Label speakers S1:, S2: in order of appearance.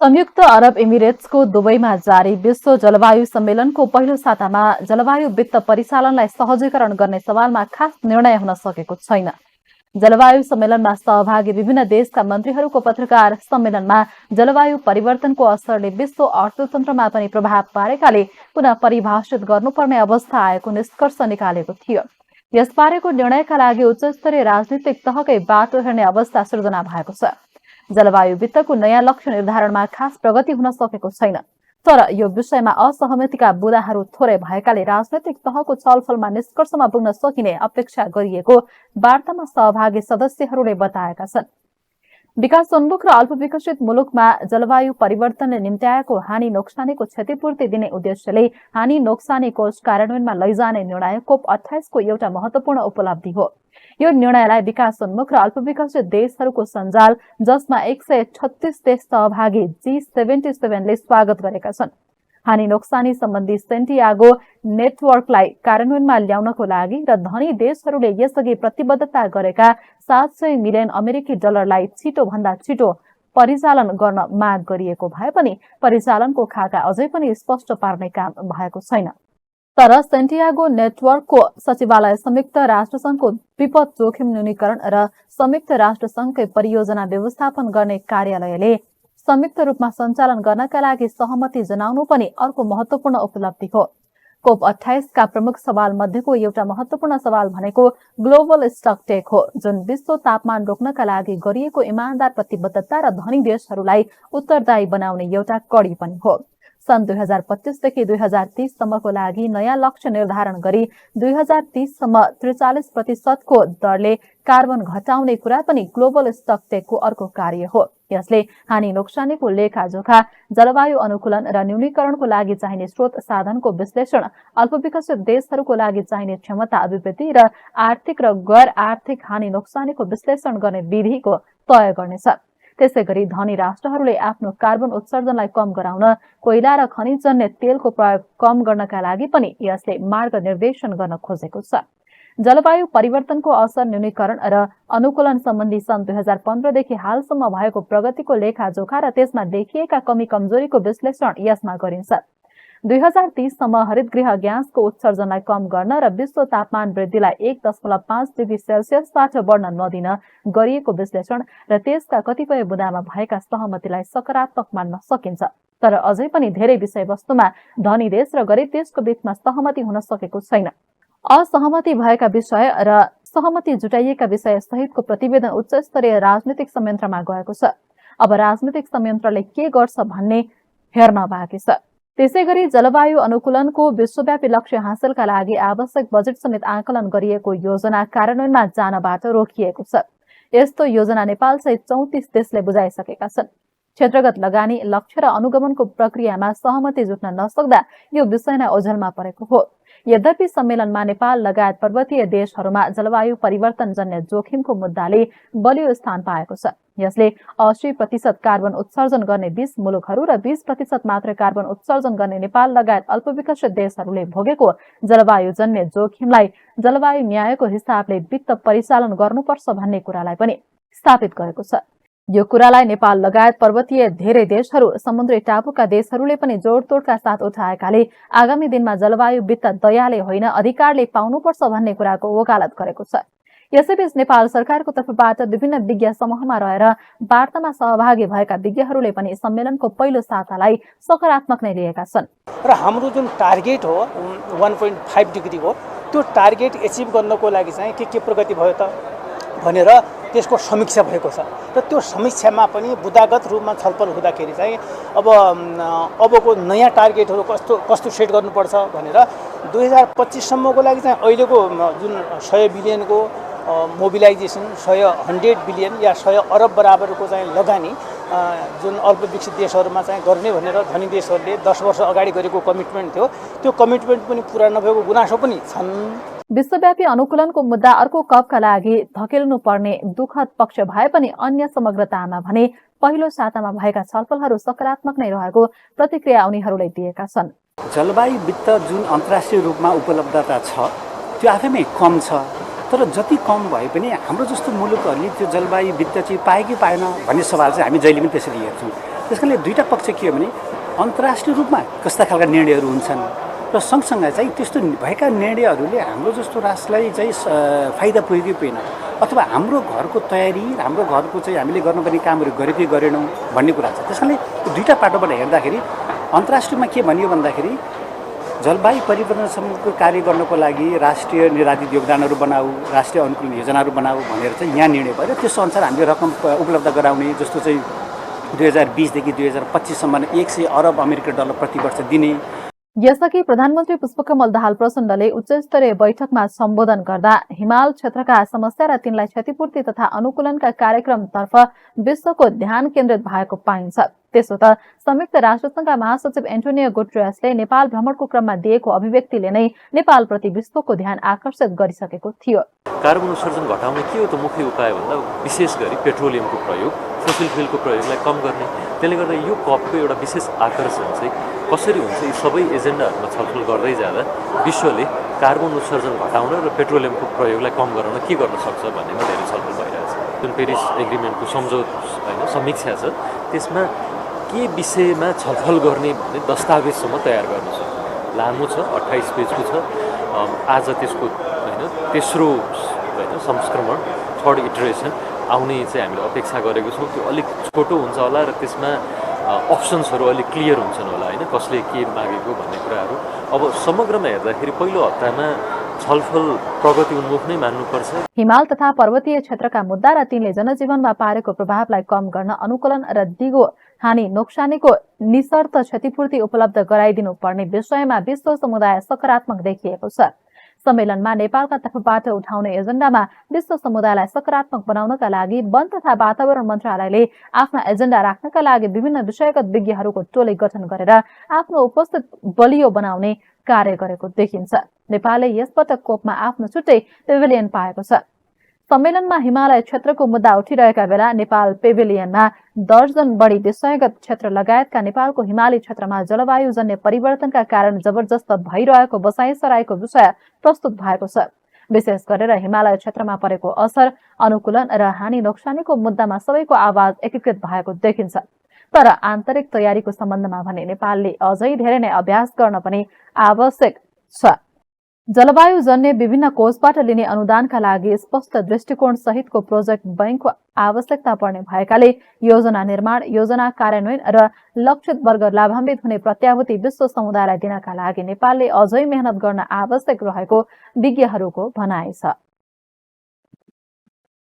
S1: संयुक्त अरब इमिरेट्सको दुबईमा जारी विश्व जलवायु सम्मेलनको पहिलो सातामा जलवायु वित्त परिचालनलाई सहजीकरण गर्ने सवालमा खास निर्णय हुन सकेको छैन। जलवायु सम्मेलनमा सहभागी विभिन्न देशका मन्त्रीहरूको पत्रकार सम्मेलनमा जलवायु परिवर्तनको असरले विश्व अर्थतन्त्रमा पनि प्रभाव पारेकाले पुनः परिभाषित गर्नुपर्ने अवस्था आएको निष्कर्ष निकालेको थियो। यसबारेको निर्णयका लागि उच्चस्तरीय राजनीतिक तहकै बाटो हेर्ने अवस्था सृजना भएको छ। जलवायु वित्तको नयाँ लक्ष्य निर्धारणमा खास प्रगति हुन सकेको छैन, तर यो विषयमा असहमतिका बुँदाहरू थोरै भएकाले राजनैतिक तहको छलफलमा निष्कर्षमा पुग्न सकिने अपेक्षा गरिएको वार्तामा सहभागी सदस्यहरूले बताएका छन्। विकासोन्मुख र अल्पविकसित मुलुकमा जलवायु परिवर्तनले निम्त्याएको हानि नोक्सानीको क्षतिपूर्ति दिने उद्देश्यले हानि नोक्सानी कोष कार्यान्वयनमा लैजाने निर्णय COP28 को एउटा महत्वपूर्ण उपलब्धि हो। यो निर्णयलाई विकासोन्मुख र अल्पविकसित देशहरूको सञ्जाल, जसमा 136 देश सहभागी G77 ले स्वागत गरेका छन्। हानि नोक्सानी सम्बन्धी सेन्टियागो नेटवर्कलाई कार्यान्वयनमा ल्याउनको लागि र धनी देशहरूले यसअघि प्रतिबद्धता गरेका 700 मिलियन अमेरिकी डलरलाई छिटोभन्दा छिटो परिचालन गर्न माग गरिएको भए पनि परिचालनको खाका अझै पनि स्पष्ट पार्ने काम भएको छैन। तर सेन्टियागो नेटवर्कको सचिवालय संयुक्त राष्ट्रसंघको विपद जोखिम न्यूनीकरण र संयुक्त राष्ट्रसंघकै परियोजना व्यवस्थापन गर्ने कार्यालयले संयुक्त रूपमा सञ्चालन गर्नका लागि सहमति जनाउनु पनि अर्को महत्वपूर्ण उपलब्धि हो। COP28 का प्रमुख सवाल मध्येको एउटा महत्वपूर्ण सवाल भनेको ग्लोबल स्टकटेक हो, जुन विश्व तापमान रोक्नका लागि गरिएको इमानदार प्रतिबद्धता र धनी देशहरूलाई उत्तरदायी बनाउने एउटा कडी पनि हो। सन् 2025 देखि 2030 सम्मको लागि नयाँ लक्ष्य निर्धारण गरी 2030 सम्म 43% को दरले कार्बन घटाउने कुरा पनि ग्लोबल स्टकटेकको अर्को कार्य हो। यसले हानि नोक्सानीको लेखाजोखा, जलवायु अनुकूलन र न्यूनीकरणको लागि चाहिने स्रोत साधनको विश्लेषण, अल्पविकसित देशहरूको लागि चाहिने क्षमता अभिवृद्धि र आर्थिक र गैर आर्थिक हानि नोक्सानीको विश्लेषण गर्ने विधिको तय गर्नेछ। त्यसैगरी धनी राष्ट्रहरूले आफ्नो कार्बन उत्सर्जनलाई कम गराउन कोइला र खनिजजन्य तेलको प्रयोग कम गर्नका लागि पनि यसले मार्ग निर्देशन गर्न खोजेको छ। जलवायु परिवर्तनको असर न्यूनीकरण र अनुकूलन सम्बन्धी सन् 2015 देखि हालसम्म भएको प्रगतिको लेखाजोखा र त्यसमा देखिएका कमी कमजोरीको विश्लेषण यसमा गरिन्छ। 2030 सम्म हरितगृह ग्यासको उत्सर्जनलाई कम गर्न र विश्व तापमान वृद्धिलाई 1.5 डिग्री सेल्सियसबाट बढ्न नदिन गरिएको विश्लेषण र त्यसका कतिपय बुँदामा भएका सहमतिलाई सकारात्मक मान्न सकिन्छ। तर अझै पनि धेरै विषयवस्तुमा धनी देश र गरिब देशको बीचमा सहमति हुन सकेको छैन। असहमति भएका विषय र सहमति जुटाइएका विषय सहितको प्रतिवेदन उच्चस्तरीय राजनीतिक संयन्त्रमा गएको छ। अब राजनीतिक संयन्त्रले के गर्छ भन्ने हेर्न बाँकी छ। त्यसैगरी जलवायु अनुकूलनको विश्वव्यापी लक्ष्य हासिलका लागि आवश्यक बजेट समेत आकलन गरिएको योजना कार्यान्वयनमा जानबाट रोकिएको छ। यस्तो योजना नेपाल सहित 34 देशले बुझाइसकेका छन्। क्षेत्रगत लगानी, लक्ष्य र अनुगमनको प्रक्रियामा सहमति जुट्न नसक्दा यो विषय नै ओझेलमा परेको हो। यद्यपि सम्मेलनमा नेपाल लगायत पर्वतीय देशहरूमा जलवायु परिवर्तनजन्य जोखिमको मुद्दाले बलियो स्थान पाएको छ। यसले 80% कार्बन उत्सर्जन गर्ने 20 मुलुकहरू र 20% मात्र कार्बन उत्सर्जन गर्ने नेपाल लगायत अल्पविकसित देशहरूले भोगेको जलवायुजन्य जोखिमलाई जलवायु न्यायको हिसाबले वित्त परिचालन गर्नुपर्छ भन्ने कुरालाई पनि स्थापित गरेको छ। यो कुरालाई नेपाल लगायत पर्वतीय धेरै देशहरू, समुद्री टापुका देशहरूले पनि जोडतोडका साथ उठाएकाले आगामी दिनमा जलवायु वित्त दयाले होइन अधिकारले पाउनुपर्छ भन्ने कुराको वकालत गरेको छ। यसैबीच नेपाल सरकारको तर्फबाट विभिन्न विज्ञ समूहमा रहेर वार्तामा सहभागी भएका विज्ञहरूले पनि सम्मेलनको पहिलो सातालाई सकारात्मक नै लिएका छन्।
S2: र हाम्रो जुन टार्गेट हो 1.5 डिग्री हो, त्यो टार्गेट एचिभ गर्नको लागि चाहिँ के प्रगति भयो त भनेर त्यसको समीक्षा भएको छ र त्यो समीक्षामा पनि बुदागत रूपमा छलफल हुँदाखेरि चाहिँ अबको नयाँ टार्गेटहरू कस्तो सेट गर्नुपर्छ भनेर 2025 सम्मको लागि चाहिँ अहिलेको जुन 100 बिलियनको मोबिलाइजेसन 100 बिलियन या 100 अरब बराबरको चाहिँ लगानी जुन अल्पविकसित देशहरूमा चाहिँ गर्ने भनेर धनी देशहरूले 10 वर्ष अगाडि गरेको कमिटमेन्ट थियो, त्यो कमिटमेन्ट पनि पुरा नभएको गुनासो पनि छन्।
S1: विश्वव्यापी अनुकूलनको मुद्दा अर्को कपका लागि धकेल्नु पर्ने दुःखद पक्ष भए पनि अन्य समग्रतामा भने पहिलो सातामा भएका छलफलहरू सकारात्मक नै रहेको प्रतिक्रिया उनीहरूले दिएका छन्।
S3: जलवायु वित्त जुन अन्तर्राष्ट्रिय रूपमा उपलब्धता छ त्यो आफैमै कम छ। तर जति कम भए पनि हाम्रो जस्तो मुलुकहरूले त्यो जलवायु वित्त चाहिँ पाए कि पाएन भन्ने सवाल चाहिँ हामी जहिले पनि त्यसरी हेर्छौँ। त्यस कारणले दुईवटा पक्ष के हो भने अन्तर्राष्ट्रिय रूपमा कस्ता खालका निर्णयहरू हुन्छन् र सँगसँगै चाहिँ त्यस्तो भएका निर्णयहरूले हाम्रो जस्तो राष्ट्रलाई चाहिँ फाइदा पुग्यो कि पुगेन, अथवा हाम्रो घरको तयारी, हाम्रो घरको चाहिँ हामीले गर्नुपर्ने कामहरू गरेँ कि गरेनौँ भन्ने कुरा छ। त्यस कारणले दुईवटा पाटोबाट हेर्दाखेरि अन्तर्राष्ट्रियमा के भनियो भन्दाखेरि जलवायु परिवर्तनसँगको कार्य गर्नको लागि राष्ट्रिय निर्धारित योगदानहरू बनाऊ, राष्ट्रिय अनुकूलन योजनाहरू बनाऊ भनेर चाहिँ यहाँ निर्णय भयो। त्यसो अनुसार हामीले रकम उपलब्ध गराउने, जस्तो चाहिँ 2020 देखि 2025 सम्म 100 अरब अमेरिकी डलर प्रति वर्ष दिने।
S1: यसअघि प्रधानमन्त्री पुष्पकमल दाहाल प्रचण्डले उच्चस्तरीय बैठकमा सम्बोधन गर्दा हिमाल क्षेत्रका समस्या र तिनलाई क्षतिपूर्ति तथा अनुकूलनका कार्यक्रमतर्फ विश्वको ध्यान केन्द्रित भएको पाइन्छ। त्यसो त संयुक्त राष्ट्रसंघका महासचिव एन्टोनियो गुटेरसले नेपाल भ्रमणको क्रममा दिएको अभिव्यक्तिले नै नेपालप्रति विश्वको ध्यान आकर्षित गरिसकेको थियो।
S4: कार्बन उत्सर्जन घटाउने के हो त मुख्य उपाय भन्दा विशेष गरी पेट्रोलियमको प्रयोग, फोसिल फ्युलको प्रयोगलाई कम गर्ने। त्यसले गर्दा यो कपको एउटा विशेष आकर्षण चाहिँ कसरी हुन्छ, यी सबै एजेन्डाहरूमा छलफल गर्दै जाँदा विश्वले कार्बन उत्सर्जन घटाउन र पेट्रोलियमको प्रयोगलाई कम गराउन के गर्न सक्छ भन्नेमा धेरै छलफल भइरहेछ। जुन पेरिस एग्रिमेन्टको सम्झौता होइन समीक्षा छ, त्यसमा के विषयमा छलफल गर्ने भन्ने दस्तावेजसम्म तयार गर्न सक्छ। लामो छ, 28 पेजको छ। आज त्यसको होइन तेस्रो होइन संस्करण, थर्ड इटरेसन आउने चाहिँ हामीले अपेक्षा गरेको छौँ। त्यो अलिक छोटो हुन्छ होला र त्यसमा अप्सन्सहरू अलिक क्लियर हुन्छन् होला होइन, कसले के मागेको भन्ने कुराहरू। अब समग्रमा हेर्दाखेरि पहिलो हप्तामा छलफल प्रगति उन्मुख नै मान्नुपर्छ।
S1: हिमाल तथा पर्वतीय क्षेत्रका मुद्दा र तिनले जनजीवनमा पारेको प्रभावलाई कम गर्न अनुकूलन र दिगो हानि नोक्सानीको निशर्त क्षतिपूर्ति उपलब्ध गराइदिनु पर्ने विषयमा विश्व समुदाय सकारात्मक देखिएको छ। सम्मेलनमा नेपालका तर्फबाट उठाउने एजेन्डामा विश्व समुदायलाई सकारात्मक बनाउनका लागि वन तथा वातावरण मन्त्रालयले आफ्ना एजेन्डा राख्नका लागि विभिन्न विषयगत विज्ञहरूको टोली गठन गरेर आफ्नो उपस्थित बलियो बनाउने कार्य गरेको देखिन्छ। नेपालले यसपटक कोपमा आफ्नो छुट्टै पेभिलियन पाएको छ। सम्मेलनमा हिमालय क्षेत्रको मुद्दा उठिरहेका बेला नेपाल पेभिलियनमा दर्जन बढी विषयगत क्षेत्र लगायतका नेपालको हिमाली क्षेत्रमा जलवायुजन्य परिवर्तनका कारण जबरजस्त भइरहेको बसाइसराईको विषय प्रस्तुत भएको छ। विशेष गरेर हिमालय क्षेत्रमा परेको असर, अनुकूलन र हानि नोक्सानीको मुद्दामा सबैको आवाज एकीकृत भएको देखिन्छ। तर आन्तरिक तयारीको सम्बन्धमा भने नेपालले अझै धेरै नै अभ्यास गर्न पनि आवश्यक छ। जलवायुजन्य विभिन्न कोषबाट लिने अनुदानका लागि स्पष्ट दृष्टिकोण सहितको प्रोजेक्ट बैंकको आवश्यकता पर्ने भएकाले योजना निर्माण, योजना कार्यान्वयन र लक्षित वर्ग लाभान्वित हुने प्रत्याभूति विश्व समुदायलाई दिनका लागि नेपालले अझै मेहनत गर्न आवश्यक रहेको विज्ञहरूको भनाइ छ।